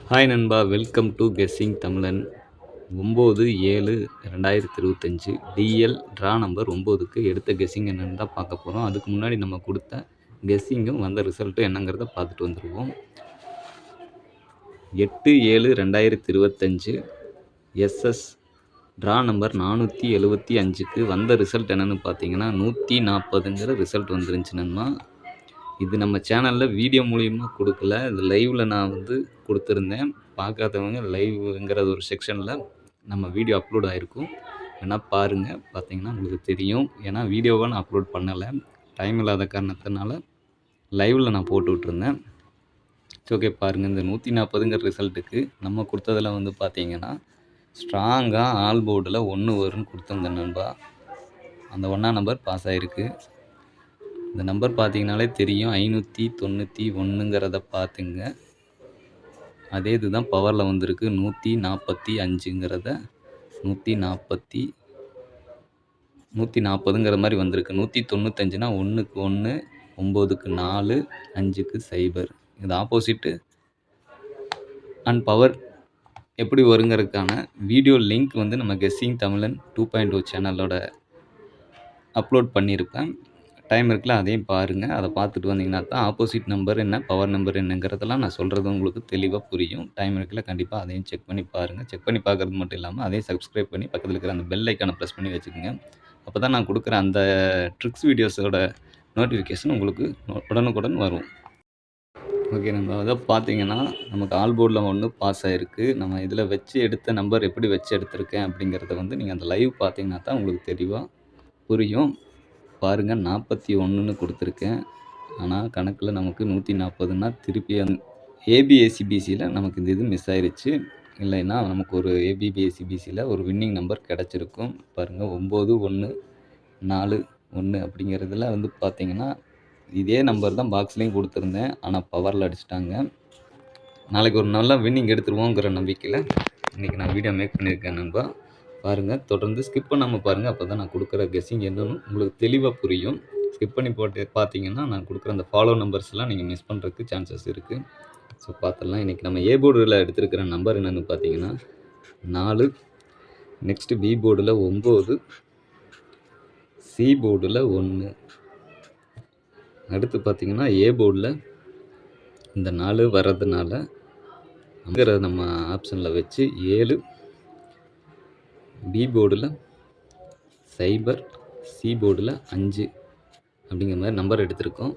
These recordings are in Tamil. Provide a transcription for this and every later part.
ஹாய் நண்பா, வெல்கம் டு கெஸ்ஸிங் தமிழன். 9/7/2025 டிஎல் ட்ரா நம்பர் 9க்கு எடுத்த கெஸ்ஸிங் என்னன்னு தான் பார்க்க போகிறோம். அதுக்கு முன்னாடி நம்ம கொடுத்த கெஸ்ஸிங்கும் வந்த ரிசல்ட்டும் என்னங்கிறத பார்த்துட்டு வந்துடுவோம். 8/7/2025 எஸ்எஸ் ட்ரா நம்பர் 475க்கு வந்த ரிசல்ட் என்னென்னு பார்த்தீங்கன்னா 140ங்கிற ரிசல்ட் வந்துருந்துச்சு நண்பா. இது நம்ம சேனலில் வீடியோ மூலியமாக கொடுக்கல, இது லைவில் நான் கொடுத்துருந்தேன். பார்க்காதவங்க லைவ்ங்கிற ஒரு செக்ஷனில் நம்ம வீடியோ அப்லோட் ஆகிருக்கும், வேணால் பாருங்கள். பார்த்தீங்கன்னா உங்களுக்கு தெரியும். ஏன்னா வீடியோவை நான் அப்லோட் பண்ணலை, டைம் இல்லாத காரணத்தினால லைவில் நான் போட்டு விட்ருந்தேன். ஓகே, பாருங்கள். இந்த 140ங்கிற ரிசல்ட்டுக்கு நம்ம கொடுத்ததில் பார்த்தீங்கன்னா ஸ்ட்ராங்காக ஆல் போர்டில் 1 வரும்னு கொடுத்துருந்தேன் நண்பா. அந்த 1ஆம் நம்பர் பாஸ் ஆகிருக்கு. இந்த நம்பர் பார்த்தீங்கனாலே தெரியும், 591ங்கிறத பார்த்துங்க. அதே இதுதான் பவரில் வந்திருக்கு. 145ங்கிறத 140ங்கிற மாதிரி வந்திருக்கு. 195னா 1க்கு 1, 9க்கு 4, 5க்கு 0. இது ஆப்போசிட்டு அண்ட் பவர் எப்படி வருங்கிறதுக்கான வீடியோ லிங்க் நம்ம கெஸ்ஸிங் தமிழன் 2.0 சேனலோட அப்லோட் பண்ணியிருப்பேன். டைம் இருக்குல்ல, அதையும் பாருங்கள். அதை பார்த்துட்டு வந்தீங்கன்னா தான் ஆப்போசிட் நம்பர் என்ன, பவர் நம்பர் என்னங்கிறதெல்லாம் நான் சொல்கிறது உங்களுக்கு தெளிவாக புரியும். டைம் இருக்குல்ல, கண்டிப்பாக அதையும் செக் பண்ணி பாருங்கள். செக் பண்ணி பார்க்குறது மட்டும் இல்லாமல் அதையும் சப்ஸ்கிரைப் பண்ணி பக்கத்தில் இருக்கிற அந்த பெல் ஐக்கானை ப்ரெஸ் பண்ணி வச்சுக்கோங்க. அப்போ தான் நான் கொடுக்குற அந்த ட்ரிக்ஸ் வீடியோஸோட நோட்டிஃபிகேஷன் உங்களுக்கு உடனுக்குடன் வரும். ஓகே, நம்ம அதை பார்த்தீங்கன்னா நமக்கு ஆல் போர்டில் 1 பாஸ் ஆகிருக்கு. நம்ம இதில் வச்சு எடுத்த நம்பர் எப்படி வச்சு எடுத்திருக்கேன் அப்படிங்கிறத நீங்கள் அந்த லைவ் பார்த்தீங்கன்னா தான் உங்களுக்கு தெளிவாக புரியும். பாருங்கள், 41ன்னு கொடுத்துருக்கேன். ஆனால் கணக்கில் நமக்கு 140ன்னா திருப்பி ஏபிஎஸ்சிபிசியில் நமக்கு இந்த இது மிஸ் ஆயிடுச்சு. இல்லைன்னா நமக்கு ஒரு ஏபிபிஎஸ்சிபிசியில் ஒரு வின்னிங் நம்பர் கிடச்சிருக்கும். பாருங்கள், 9141 அப்படிங்கிறதுல பார்த்தீங்கன்னா இதே நம்பர் தான் பாக்ஸ்லேயும் கொடுத்துருந்தேன். ஆனால் பவரில் அடிச்சிட்டாங்க. நாளைக்கு ஒரு நல்ல வின்னிங் எடுத்துருவோங்கிற நம்பிக்கையில் இன்றைக்கி நான் வீடியோ மேக் பண்ணியிருக்கேன் நண்பா. பாருங்கள், தொடர்ந்து ஸ்கிப் பண்ணாமல் பாருங்கள். அப்போ தான் நான் கொடுக்குற கெஸ்ஸிங் என்னன்னு உங்களுக்கு தெளிவாக புரியும். ஸ்கிப் பண்ணி போட்டு பார்த்தீங்கன்னா நான் கொடுக்குற அந்த ஃபாலோ நம்பர்ஸ்லாம் நீங்கள் மிஸ் பண்ணுறதுக்கு சான்சஸ் இருக்குது. ஸோ பார்த்துடலாம். இன்றைக்கி நம்ம ஏ போர்டில் எடுத்துருக்கிற நம்பர் என்னென்னு பார்த்தீங்கன்னா 4, நெக்ஸ்ட்டு பி போர்டில் 9, சி போர்டில் 1, அடுத்து பார்த்தீங்கன்னா ஏ போர்டில் இந்த 4 வர்றதுனால நம்ம ஆப்ஷனில் வச்சு 7, பி போர்டில் 0, சி போர்டில் 5 அப்படிங்கிற மாதிரி நம்பர் எடுத்திருக்கோம்.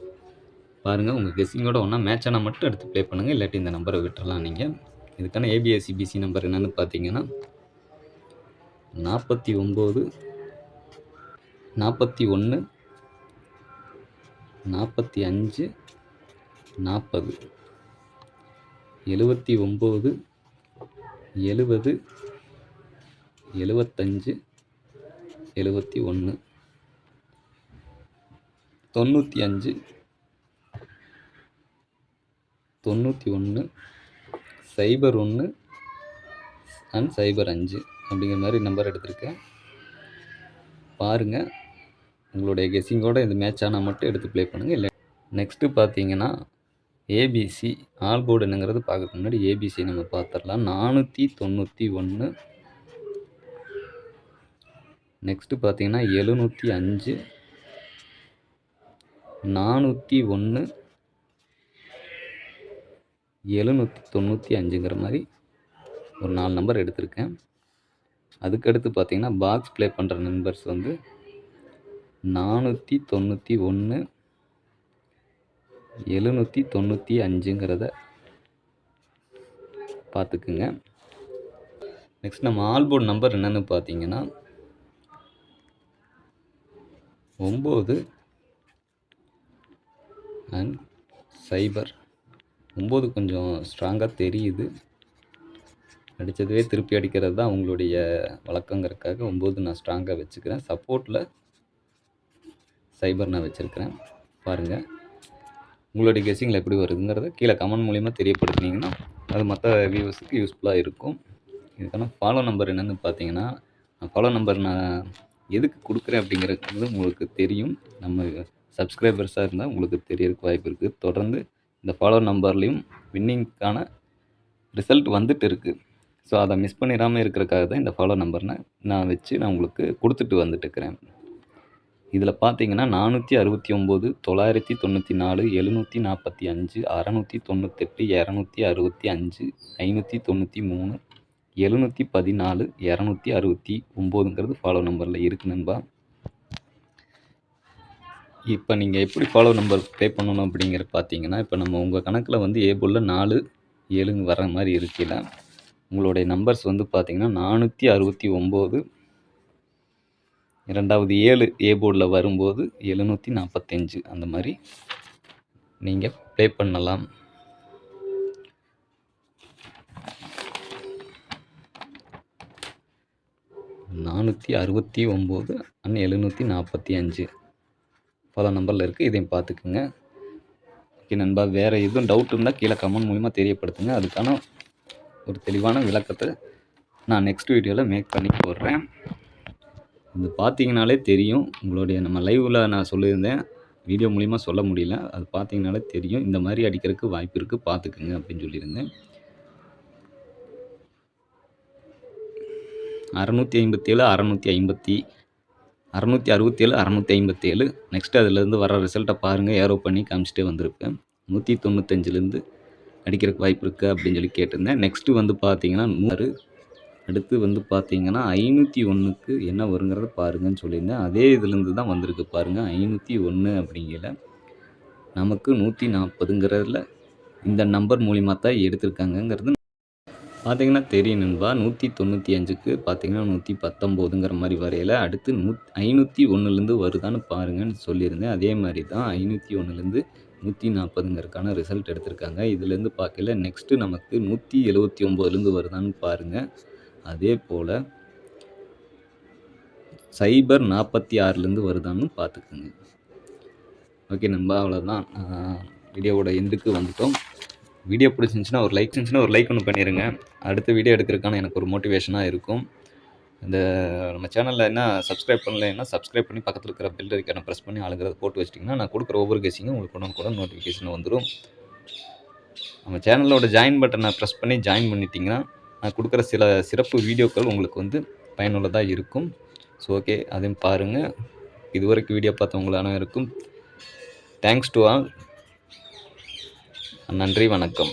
பாருங்கள், உங்கள் கெஸ்ஸிங்கோட ஒன்றா மேட்ச் ஆனால் மட்டும் எடுத்து ப்ளே பண்ணுங்கள், இல்லாட்டி இந்த நம்பரை விட்டுறலாம். நீங்கள் இதுக்கான ஏபிஎஸ்சிபிசி நம்பர் என்னென்னு பார்த்தீங்கன்னா 49, 41, 45, 40, 79, 70, 75, 71, 95, 91, 01 அண்ட் 05 அப்படிங்கிற மாதிரி நம்பர் எடுத்திருக்கேன். பாருங்கள், உங்களுடைய கெஸ்ஸிங்கோடு இது மேட்ச் ஆனால் மட்டும் எடுத்து ப்ளே பண்ணுங்கள். இல்லை நெக்ஸ்ட்டு பார்த்தீங்கன்னா ஏபிசி ஆல் போர்டு என்னங்கிறது பார்க்கறதுக்கு முன்னாடி ஏபிசி நம்ம பார்த்துடலாம். 491, நெக்ஸ்ட்டு பார்த்தீங்கன்னா 705, 401, 795ங்கிற மாதிரி ஒரு 4 நம்பர் எடுத்திருக்கேன். அதுக்கடுத்து பார்த்தீங்கன்னா பாக்ஸ் ப்ளே பண்ணுற நம்பர்ஸ் 491, 795ங்கிறத பார்த்துக்குங்க. நெக்ஸ்ட் நம்ம ஆல் போர்டு நம்பர் என்னென்னு பார்த்தீங்கன்னா 9 அண்ட் 0. 9 கொஞ்சம் ஸ்ட்ராங்காக தெரியுது. அடித்ததுவே திருப்பி அடிக்கிறது தான் உங்களுடைய வழக்கங்கிறதுக்காக 9 நான் ஸ்ட்ராங்காக வச்சுக்கிறேன். சப்போர்ட்டில் 0 நான் வச்சுருக்கிறேன். பாருங்கள், உங்களுடைய கெஸ்ஸிங்கில் எப்படி வருதுங்கிறத கீழே கமெண்ட் மூலிமா தெரியப்படுத்தினீங்கன்னா அது மற்ற வியூவர்ஸுக்கு யூஸ்ஃபுல்லாக இருக்கும். இதுக்கான ஃபாலோ நம்பர் என்னென்னு பார்த்தீங்கன்னா, ஃபாலோ நம்பர் நான் எதுக்கு கொடுக்குறேன் அப்படிங்கிறது உங்களுக்கு தெரியும். நம்ம சப்ஸ்கிரைபர்ஸாக இருந்தால் உங்களுக்கு தெரியறதுக்கு வாய்ப்பு இருக்குது. தொடர்ந்து இந்த ஃபாலோ நம்பர்லேயும் வின்னிங்க்கான ரிசல்ட் வந்துட்டு இருக்கு. ஸோ அத மிஸ் பண்ணிறாம இருக்கிறதுக்காக தான் இந்த ஃபாலோ நம்பர்ன நான் வச்சு நான் உங்களுக்கு குடுத்துட்டு வந்துட்டுருக்கிறேன். இதில பார்த்தீங்கன்னா 469, 994, 745, 698, 265, 593, 714, 269ங்கிறது ஃபாலோ நம்பர்ல இருக்கு நண்பா. இப்ப நீங்க எப்படி ஃபாலோ நம்பர் ப்ளே பண்ணணும் அப்படிங்கிறது பார்த்தீங்கன்னா, இப்ப நம்ம உங்க கணக்குல வந்து ஏ போர்ட்ல 4, 7ன்னு வர்ற மாரி இருக்கையில, உங்களுடைய நம்பர்ஸ் வந்து பார்த்தீங்கன்னா 469 இரண்டாவது 7 ஏ போர்ட்ல வரும்போது 745 அந்த மாரி நீங்க ப்ளே பண்ணலாம். நானூத்தி 69 அண்ட் 745 ஃபாலோ நம்பர்ல இருக்கு. இதையும் பார்த்துக்குங்க. ஓகே நண்பா. வேற எதுவும் டவுட் இருந்தா கீழ கமெண்ட் மூலியமா தெரியப்படுத்துங்க. அதுக்கான ஒரு தெளிவான விளக்கத்த நான் நெக்ஸ்ட் வீடியோல மேக் பண்ணி போடுறேன். இது பார்த்தீங்கனாலே தெரியும். உங்களுடைய நம்ம லைவ்ல நான் சொல்லியிருந்தேன். வீடியோ மூலியமா சொல்ல முடியல. அது பார்த்தீங்கனாலே தெரியும். இந்த மாரி அடிக்கிறதுக்கு வாய்ப்பு இருக்கு. பார்த்துக்குங்க அப்படின்னு சொல்லியிருந்தேன். 657, 667, 657 நெக்ஸ்ட் அதிலேருந்து வர ரிசல்ட்ட பாருங்க. ஏரோ பண்ணி காமிச்சிட்டே வந்திருப்பேன். 195லேருந்து அடிக்கிறதுக்கு வாய்ப்பு இருக்கு அப்படின்னு சொல்லி கேட்டிருந்தேன். நெக்ஸ்ட் வந்து பார்த்தீங்கன்னா 100 அடுத்து வந்து பார்த்தீங்கன்னா 501க்கு என்ன வருங்கிறத பாருங்கன்னு சொல்லியிருந்தேன். அதே இதுலேருந்து தான் வந்திருக்கு பாருங்க. 501 அப்படிங்கையில நமக்கு 140ங்கிறதுல இந்த நம்பர் மூலியமா தான் எடுத்திருக்காங்கங்கிறது பார்த்தீங்கன்னா தெரியும் நண்பா. 195க்கு பார்த்தீங்கன்னா 119ங்கிற மாரி வரையில அடுத்து 501லேருந்து வருதான்னு பாருங்கன்னு சொல்லியிருந்தேன். அதே மாரி தான் 501லேருந்து 140ங்கிறதுக்கான ரிசல்ட் எடுத்திருக்காங்க. இதுலேருந்து பார்க்கையில நெக்ஸ்ட் நமக்கு 179லேருந்து வருதான்னு பாருங்க. அதே போல 046லேருந்து வருதான்னு பார்த்துக்கங்க. ஓகே நண்பா. அவ்வளோதான். வீடியோவோட எண்டுக்கு வந்துட்டோம். வீடியோ பிடிச்சிருந்துச்சுன்னா ஒரு லைக் ஒன்று பண்ணிடுங்க. அடுத்த வீடியோ எடுக்கிறதுக்கான எனக்கு ஒரு மோட்டிவேஷனா இருக்கும். இந்த நம்ம சேனல்ல என்ன சப்ஸ்கிரைப் பண்ணலைன்னா சப்ஸ்கிரைப் பண்ணி பக்கத்துல இருக்கிற பெல் ஐகானை பிரஸ் பண்ணி ஆளுங்கிறத போட்டு வச்சிட்டிங்கன்னா, நான் கொடுக்குற ஒவ்வொரு கெஸ்ஸிங்கும் உங்களுக்கு உடனுக்குடன் நோட்டிஃபிகேஷன் வந்துரும். நம்ம சேனலோட ஜாயின் பட்டனை பிரஸ் பண்ணி ஜாயின் பண்ணிட்டீங்கன்னா, நான் கொடுக்குற சில சிறப்பு வீடியோக்கள் உங்களுக்கு வந்து பயனுள்ளதா இருக்கும். So okay. அதையும் பாருங்க. இதுவரைக்கும் வீடியோ பார்த்தவங்க அனைவருக்கும் தேங்க்ஸ் டு ஆல். நன்றி, வணக்கம்.